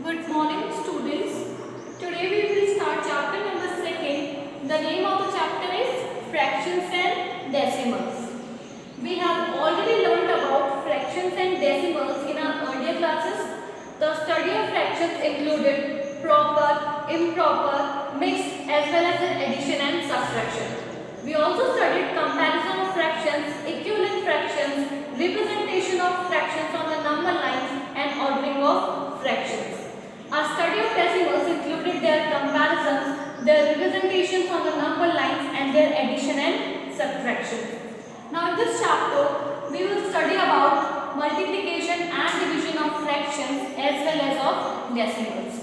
Good morning, students. Today we will start chapter number 2. The name of the chapter is Fractions and Decimals. We have already learned about fractions and decimals in our earlier classes. The study of fractions included proper, improper, mixed as well as their addition and subtraction. We also studied comparison of fractions, equivalent fractions, representation of fractions on the number lines and ordering of fractions. Our study of decimals included their comparisons, their representations on the number lines and their addition and subtraction. Now in this chapter, we will study about multiplication and division of fractions as well as of decimals.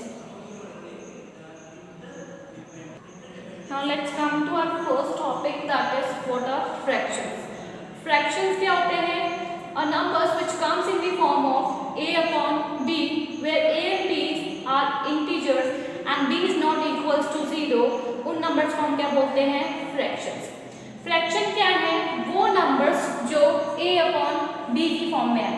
Now let's come to our first topic, that is what are fractions. Fractions क्या होते हैं? A numbers which comes in the form of a upon b, where a and b are integers and b is not equals to 0. उन numbers को हम क्या बोलते हैं? Fractions. Fraction क्या है? वो नंबर्स जो a अपॉन b की फॉर्म में है.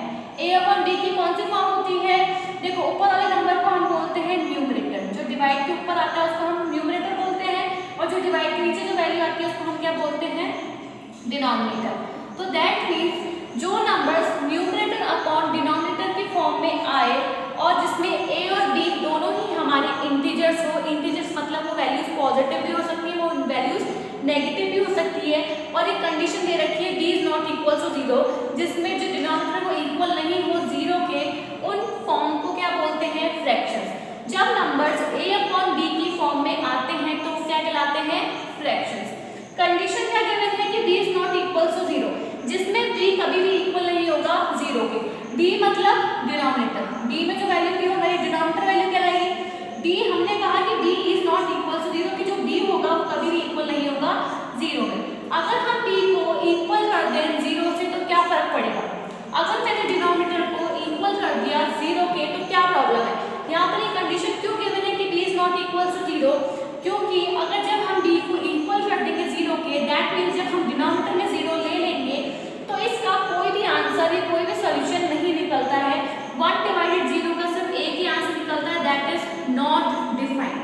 a अपॉन b की कौन सी फॉर्म होती है? देखो ऊपर वाले नंबर को हम बोलते हैं न्यूमरेटर. जो डिवाइड के ऊपर आता है उसको हम न्यूमरेटर बोलते हैं और जो डिवाइड के नीचे जो वैल्यू आती है उसको हम क्या बोलते हैं? डिनोमिनेटर. तो दैट मीन्स जो नंबर्स न्यूमरेटर अपॉन डिनोमिनेटर की फॉर्म में आए और जिसमें a और b दोनों ही हमारे इंटीजर्स हो. इंटीजर्स मतलब वो वैल्यूज पॉजिटिव भी हो सकती है, वो वैल्यूज नेगेटिव भी हो सकती है और एक कंडीशन दे रखी है b is not equal to 0, जिसमें जो डिनोमिनेटर वो इक्वल नहीं हो 0 के, उन फॉर्म को क्या बोलते हैं? फ्रैक्शंस. जब नंबर्स a अपॉन b की फॉर्म में आते हैं तो क्या कहलाते हैं? फ्रैक्शंस. कंडीशन क्या गिवन है कि b is not equal to 0, जिसमें b कभी भी इक्वल नहीं होगा 0 के. b मतलब डिनोमिनेटर. b में जो वैल्यू थी वो हमारी डिनोमिनेटर वैल्यू कहलाएगी. b हमने कहा कि b is not equal to 0 कि जो b होगा वो कभी भी इक्वल नहीं होगा 0 में. अगर हम b को इक्वल कर दें 0 से तो क्या फर्क पड़ेगा? अगर मैंने डिनोमिनेटर को इक्वल कर दिया 0 के तो क्या प्रॉब्लम है? यहाँ पर ये कंडीशन क्यों गिवन है कि b is not equal to 0? क्योंकि अगर जब हम b को इक्वल कर देंगे 0 के, दैट मीन्स जब हम डिनोमिनेटर में 0 ले लेंगे तो इसका कोई भी आंसर या कोई भी सॉल्यूशन नहीं निकलता है. 1 डिवाइडेड 0 का सिर्फ एक ही आंसर निकलता है, दैट इज नॉट डिफाइंड.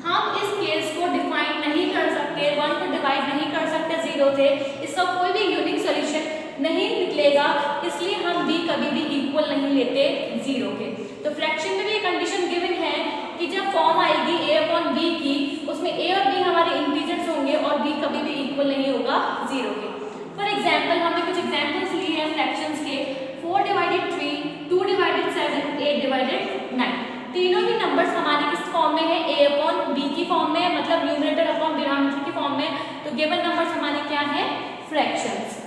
हम इस केस को डिफाइन नहीं कर सकते, 1 को डिवाइड नहीं कर सकते 0 से, इसका कोई भी यूनिक सॉल्यूशन नहीं निकलेगा, इसलिए हम b कभी भी इक्वल नहीं लेते 0 के. तो फ्रैक्शन में भी ये कंडीशन गिवन है कि जब फॉर्म आएगी a अपॉन b की, उसमें a और b हमारे इंटीजर्स होंगे और b कभी भी इक्वल नहीं होगा 0 के. फॉर एग्जाम्पल हमने कुछ एग्जाम्पल्स लिए हैं फ्रैक्शंस के. 4 डिवाइडेड 3, 2 डिवाइडेड 7, 8 डिवाइडेड 9. तीनों ही नंबर्स हमारे किस फॉर्म में है? a अपॉन b की फॉर्म में, मतलब न्यूमरेटर अपॉन डिनोमिनेटर की फॉर्म में. तो गिवन नंबर्स हमारे क्या है? Fractions.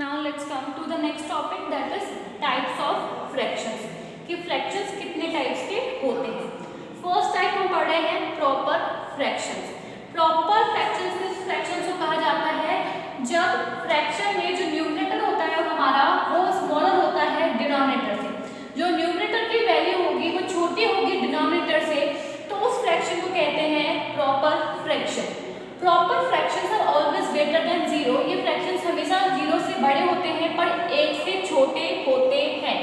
Now let's come to the next topic, that is types of fractions. कि फ्रैक्शंस कितने टाइप्स के होते हैं. फर्स्ट टाइप हम पढ़ रहे हैं प्रॉपर फ्रैक्शंस. प्रॉपर फ्रैक्शंस को कहा जाता है जब फ्रैक्शन में जो न्यूमरेटर होता है हमारा वो स्मॉलर होता है डिनोमिनेटर से. जो न्यूमरेटर की वैल्यू होगी वो छोटी होगी डिनोमिनेटर से, तो उस फ्रैक्शन को कहते हैं proper fraction. Proper fractions are always greater than 0. ये फ्रैक्शंस हमेशा 0 से बड़े होते हैं पर 1 से छोटे होते हैं.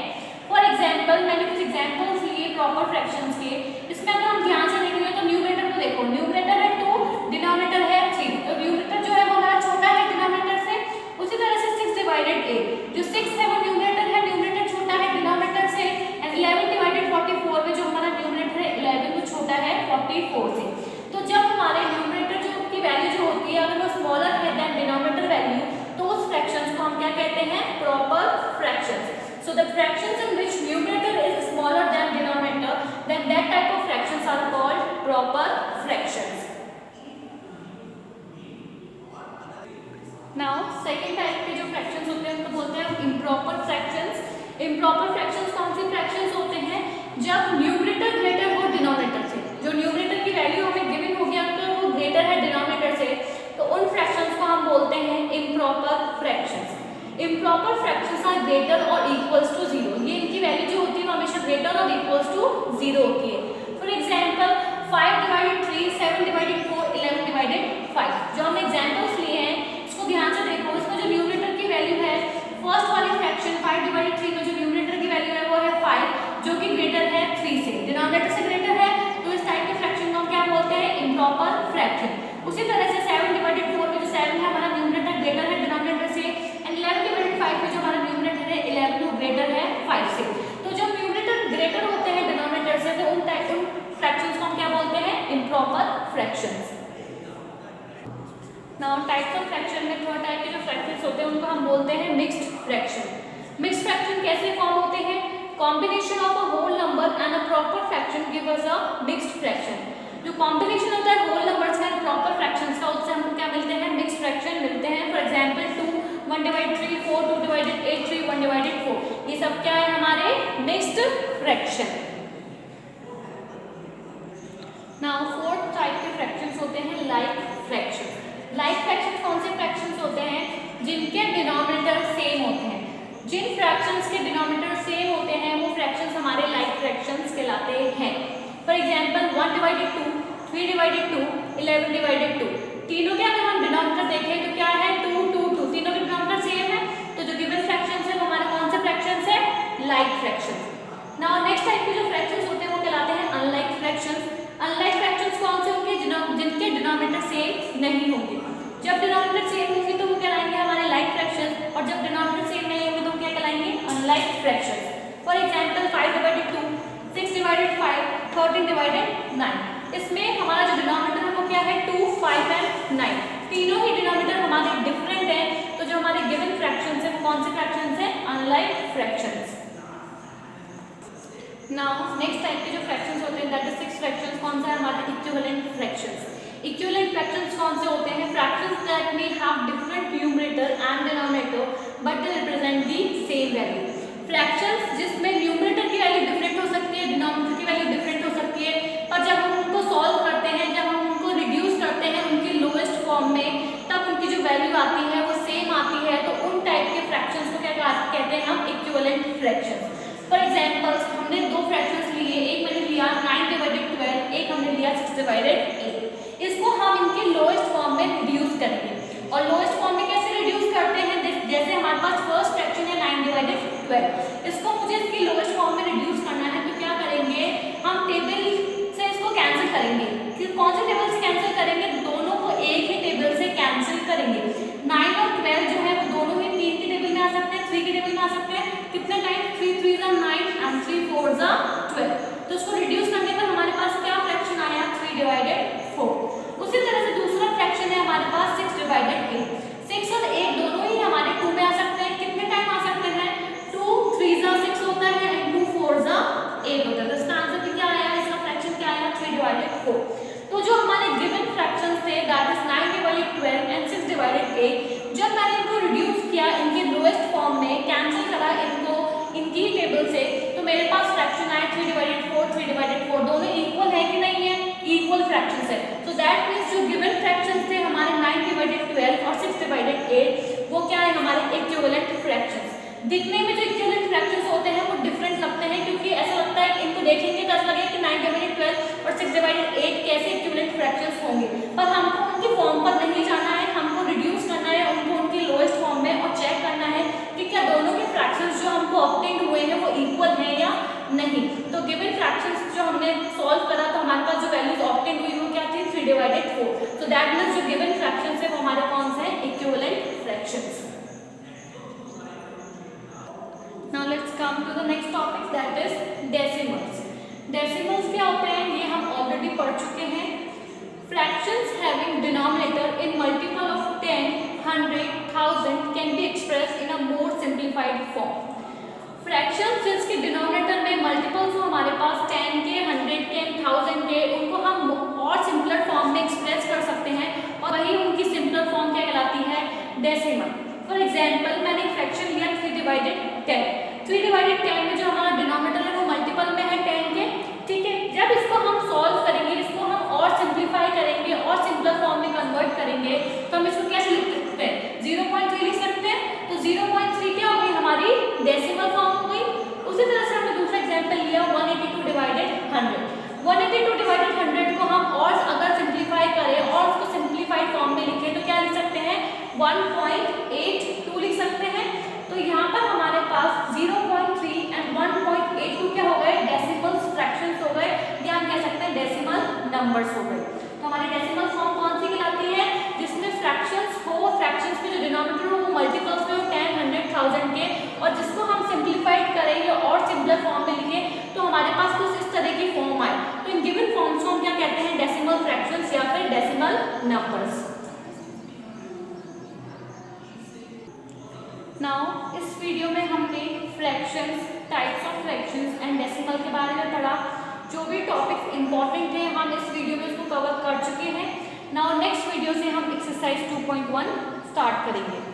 फॉर एग्जाम्पल मैंने कुछ एग्जाम्पल्स लिए प्रॉपर फ्रैक्शंस के. इसमें अगर हम ध्यान से देखेंगे तो न्यूमरेटर को देखो, न्यूमरेटर है 2, डिनोमिनेटर है 3. तो न्यूमरेटर जो है वो हमारा छोटा है डिनोमिनेटर से. उसी तरह से 6 डिवाइडेड 8, जो 6 है वो न्यूमरेटर है, न्यूमरेटर छोटा है डिनोमिनेटर से. एंड 11 डिवाइडेड 44 में जो हमारा न्यूमरेटर है 11 वो छोटा है 44 से. तो जब हमारे न्यूमरेटर जो की वैल्यू जो होती है अगर वो स्मॉलर है देन डिनोमिनेटर वैल्यू, तो उस फ्रैक्शंस को हम क्या कहते हैं? Proper fractions. So the fractions in which numerator is smaller than denominator, then that type of fractions are called proper fractions. Now second type के जो fractions होते हैं उनको बोलते हैं improper fractions. Improper fractions कौन सी fractions होते हैं? जब numerator greater हो denominator से. जो numerator की वैल्यू हमें given होगी अगर वो greater है denominator से, तो उन fractions को हम बोलते हैं improper fractions. Improper fractions are greater और इक्वल्स टू 0. ये इनकी वैल्यू जो होती है वो हमेशा ग्रेटर और इक्वल्स टू 0 होती है. For example 5 divided 3, 7 divided 4, 11 divided 5. जो हमने एग्जांपल्स लिए हैं इसको ध्यान से देखो. इसमें जो न्यूमरेटर की वैल्यू है फर्स्ट वाली फ्रैक्शन 5 डिवाइडेड 3 में जो न्यूमरेटर की वैल्यू है वो है 5, जो उसी तरह से 7/4 में जो 7 है हमारा न्यूमरेटर ग्रेटर है डिनोमिनेटर से, एंड 11/5 में जो हमारा न्यूमरेटर है 11 वो ग्रेटर है 5 से। तो जब न्यूमरेटर ग्रेटर होते हैं डिनोमिनेटर से तो उन फ्रैक्शंस को हम क्या बोलते हैं, improper fractions. Now types of fraction में थर्ड टाइप के जो फ्रैक्शंस होते हैं उनको हम बोलते हैं मिक्स्ड फ्रैक्शन। मिक्स्ड फ्रैक्शन कैसे फॉर्म होते हैं, combination of a whole number and a proper fraction give us a mixed fraction. जो कॉम्बिनेशन होता है होल नंबर्स का एंड प्रॉपर फ्रैक्शंस का, उससे हमको क्या मिलते हैं, मिक्स्ड फ्रैक्शन मिलते हैं। फॉर एग्जांपल 2 1/3, 4 2/8, 3 1/4, ये सब क्या है हमारे mixed fraction. Now fourth type के फ्रैक्शंस होते हैं लाइक फ्रैक्शन। लाइक फ्रैक्शंस कौन से फ्रैक्शंस होते हैं, जिनके डिनोमिनेटर सेम होते हैं। जिन फ्रैक्शंस के डिनोमिनेटर सेम होते हैं वो फ्रैक्शंस हमारे लाइक फ्रैक्शंस कहलाते हैं। फॉर एग्जांपल 1/2, 3/2, 11/2, तीनों के अगर हम डिनोमिनेटर देखें तो क्या है 2 2 2, तीनों के डिनोमिनेटर सेम है, तो जो गिवन फ्रैक्शंस है वो हमारे कौन से फ्रैक्शंस है, like fractions. Now next type के जो फ्रैक्शंस होते हैं वो कहलाते हैं अनलाइक फ्रैक्शंस। अनलाइक फ्रैक्शंस कौन से होंगे, जिनके डिनोमिनेटर सेम नहीं होंगे। जब डिनोमिनेटर सेम होंगे तो वो कहलाएंगे हमारे लाइक फ्रैक्शंस, और जब डिनोमिनेटर सेम नहीं होंगे तो क्या कहलाएंगे, अनलाइक फ्रैक्शंस। फॉर एग्जांपल 5/2, 6/5, 13/9, इसमें हमारा जो डिनोमिनेटर है वो क्या है 2, 5 एंड 9, तीनों ही डिनोमिनेटर हमारे डिफरेंट हैं, तो जो हमारे गिवन फ्रैक्शंस है वो कौन से फ्रैक्शंस है, unlike fractions. Now next type के जो फ्रैक्शंस होते हैं दैट इज 6 फ्रैक्शंस, कौन सा है हमारा, इक्विवेलेंट फ्रैक्शंस। इक्विवेलेंट फ्रैक्शंस कौन से होते हैं, fractions that may have different numerator and denominator but they represent the same value. Fractions जिसमें न्यूमरेटर की वैल्यू डिफरेंट हो सकती है, डिनोमिनेटर की वैल्यू डिफरेंट हो सकती है, पर जब हम उनको सॉल्व करते हैं, जब हम उनको रिड्यूस करते हैं उनकी लोएस्ट फॉर्म में, तब उनकी जो वैल्यू आती है वो सेम आती है, तो उन टाइप के फ्रैक्शंस को क्या कहते हैं हम, इक्विवेलेंट फ्रैक्शंस। फॉर एग्जांपल हमने दो फ्रैक्शंस लिए, एक मैंने लिया 9/12, एक हमने लिया 6/8, इसको हम इनके लोएस्ट फॉर्म में रिड्यूस करेंगे। और लोएस्ट फॉर्म में कैसे रिड्यूस करते हैं, जैसे हमारे पास फर्स्ट फ्रैक्शन है 9/12, इसको मुझे इसकी लोएस्ट फॉर्म में रिड्यूस करना है, तो क्या करेंगे हम टेबल से इसको कैंसिल करेंगे। फिर कौन से टेबल से कैंसिल करेंगे, दोनों को एक ही टेबल से कैंसिल करेंगे। 9 और 12 जो है वो दोनों ही 3 की टेबल में आ सकते हैं, 3 की टेबल में आ सकते हैं। कितने टाइम, 3 3 9 एंड 3 4 12, तो इसको रिड्यूस करने पर हमारे पास क्या फ्रैक्शन आया, 3/4। उसी तरह से दूसरा फ्रैक्शन है हमारे पास 6/8, 6 और 8 दोनों ही हमारे 2 में आ सकते हैं। कितने टाइम आ सकते हैं, 2 3 6 होता है एंड 2 4 8 होता है, तो इसका आंसर भी क्या आया, इसका फ्रैक्शन क्या आया, 3/4। तो जो हमारे गिवन फ्रैक्शंस थे दैट इज 9/12 एंड 6/8, जब मैंने इनको रिड्यूस किया इनके लोएस्ट फॉर्म में, कैंसिल करा इनको इनकी टेबल से, तो मेरे पास फ्रैक्शन आए 3/4, 3/4, दोनों इक्वल है कि नहीं है, इक्वल फ्रैक्शंस है। तो दैट मींस जो गिवन फ्रैक्शंस थे हमारे 9/12 और 6/8 वो क्या है, हमारे इक्विवेलेंट फ्रैक्शंस। दिखने में जो इक्विवेलेंट फ्रैक्शंस होते हैं वो डिफरेंट लगते हैं, क्योंकि ऐसा लगता है कि इनको देखेंगे तो ऐसा लगेगा कि 9/12 और 6/8 कैसे इक्विवेलेंट फ्रैक्शंस होंगे, पर हमको उनकी फॉर्म पर नहीं जाना है, हमको रिड्यूस करना है उनको उनकी लोएस्ट फॉर्म में और चेक करना है कि क्या दोनों के फ्रैक्शंस जो हमको ऑब्टेन हुए हैं वो इक्वल हैं या नहीं। तो गिवन फ्रैक्शंस जो हमने सॉल्व करा तो हमारे पास जो वैल्यूज ऑब्टेन हुई वो क्या थी, 3/4। सो दैट मींस जो गिवन फ्रैक्शंस है वो हमारे कौन से हैं, equivalent fractions. Now let's come to the next topic that is decimals. Decimals क्या होते हैं ये हम ऑलरेडी पढ़ चुके हैं। Fractions having denominator in multiple of 10, 100, 1000 can be expressed in a more simplified form. Fractions जिसके डिनोमिनेटर में मल्टीपल्स हो हमारे पास 10 के, 100 के, 1000 के, उनको हम और सिंपलर फॉर्म में एक्सप्रेस कर सकते हैं, और वही उनकी सिंपलर फॉर्म क्या कहलाती है, डेसिमल। फॉर एग्जांपल मैंने एक फ्रैक्शन लिया 3/10, 3/10 में जो हमारा डिनोमिनेटर है वो मल्टीपल में है 10 के, ठीक है। जब इसको हम सॉल्व करेंगे, इसको हम और सिंप्लीफाई करेंगे और सिंपलर फॉर्म में कन्वर्ट करेंगे, तो हम इसको कैसे लिख सकते हैं, 0.3 लिख सकते हैं। तो 0.3 क्या हो गई, हमारी डेसिमल फॉर्म हो गई। उसी तरह से हमने दूसरा एग्जांपल लिया 182/100, 182/100 को हम और अगर सिंप्लीफाई करें और उसको सिंप्लीफाइड फॉर्म में लिखें तो क्या लिख सकते हैं, 1.82 लिख सकते हैं। तो यहाँ पर हमारे पास 0.3 एंड 1.82 क्या हो गए, डेसिमल फ्रैक्शंस हो गए, या हम कह सकते हैं डेसिमल नंबर्स हो गए। तो हमारी डेसिमल फॉर्म कौन सी कहलाती है, numbers. Now इस वीडियो में हमने fractions, types of fractions and decimal के बारे में पढ़ा। जो भी टॉपिक्स इंपॉर्टेंट थे हम इस वीडियो में उसको कवर कर चुके हैं। नाउ नेक्स्ट वीडियो से हम एक्सरसाइज 2.1 स्टार्ट करेंगे।